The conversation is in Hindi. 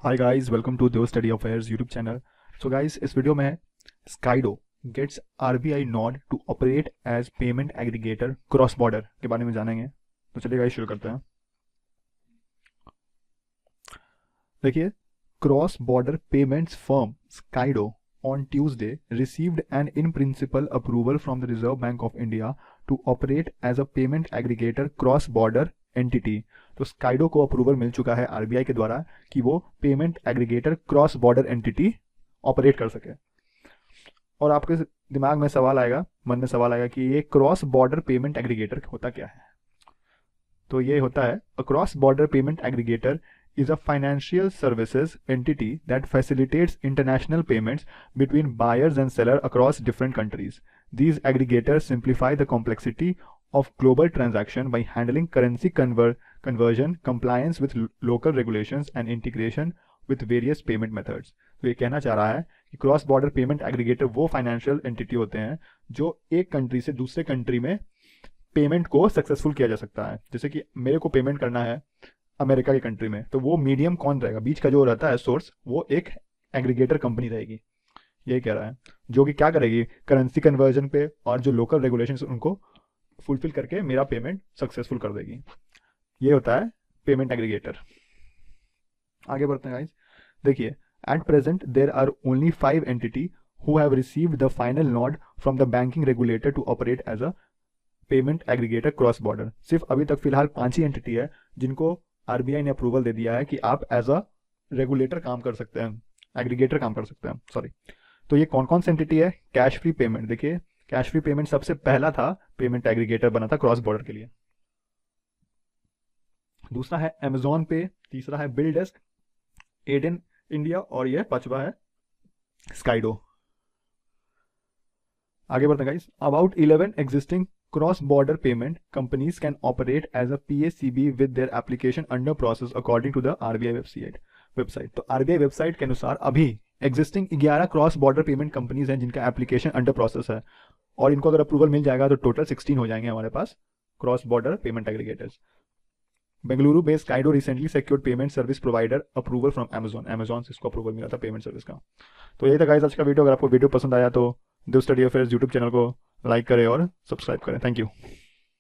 Hi guys, welcome to Dev study affairs YouTube channel. So guys, इस वीडियो में Skydo gets RBI nod to operate as payment aggregator cross border के बारे में जानेंगे। तो चलिए गाइस शुरू करते हैं। देखिए, cross border payments firm Skydo on Tuesday received an in principle approval from the Reserve Bank of India to operate as a payment aggregator cross border entity। तो स्काइडो को अप्रूवल मिल चुका है आरबीआई के द्वारा कि वो payment aggregator cross border entity operate कर सके। और आपके दिमाग में सवाल आएगा, मन में सवाल आएगा कि ये क्रॉस बॉर्डर पेमेंट एग्रीगेटर होता क्या है। तो ये होता है, a cross border payment aggregator is a financial services entity that facilitates international payments between buyers and sellers across different countries. These aggregators simplify the complexity of global transaction by handling currency conversion, compliance with local regulations and integration with various payment methods. तो ये कहना चाह रहा है कि क्रॉस बॉर्डर पेमेंट एग्रीगेटर वो फाइनेंशियल एंटिटी होते हैं जो एक कंट्री से दूसरे कंट्री में पेमेंट को सक्सेसफुल किया जा सकता है। जैसे कि मेरे को पेमेंट करना है अमेरिका की कंट्री में, तो वो मीडियम कौन रहेगा, बीच का जो रहता है सोर्स, वो एक एग्रीगेटर कंपनी रहेगी। यही कह रहा है, जो कि क्या करेगी, करेंसी कन्वर्जन पे और जो लोकल रेगुलेशंस उनको फुलफिल करके मेरा पेमेंट सक्सेसफुल कर देगी। ये होता है पेमेंट एग्रीगेटर। आगे बढ़ते हैं गाइस। देखिए, at present there are only 5 entity who have received the final nod from the banking regulator to operate as a payment aggregator cross border. सिर्फ अभी तक फिलहाल 5 ही एंटिटी है जिनको आरबीआई ने अप्रूवल दे दिया है कि आप एज अ रेगुलेटर काम कर सकते हैं, एग्रीगेटर काम कर सकते हैं, सॉरी। तो ये कौन कौन सी एंटिटी है? Cash free payment. देखिए, कैश फ्री पेमेंट सबसे पहला था पेमेंट एग्रीगेटर बना था क्रॉस बॉर्डर के लिए। दूसरा है अमेजॉन पे, तीसरा है बिल डेस्क, एडन इंडिया, और ये पांचवा है स्काइडो। आगे बढ़ते हैं guys. About 11 existing cross-border payment companies can operate as a PACB with their application under process according to the RBI website। तो RBI वेबसाइट के अनुसार अभी existing 11 cross border payment companies हैं जिनका एप्लीकेशन अंडर प्रोसेस है, और इनको अगर अप्रूवल मिल जाएगा तो टोटल 16 हो जाएंगे हमारे पास cross border payment aggregators. Bengaluru based Skydo recently secured payment service provider approval from Amazon से इसको अप्रूवल मिला था पेमेंट सर्विस का। तो यही था गाइस आज का वीडियो। अगर आपको वीडियो पसंद आया तो देव स्टडी अफेयर्स यूट्यूब चैनल को लाइक करें और सब्सक्राइब करें। Thank you.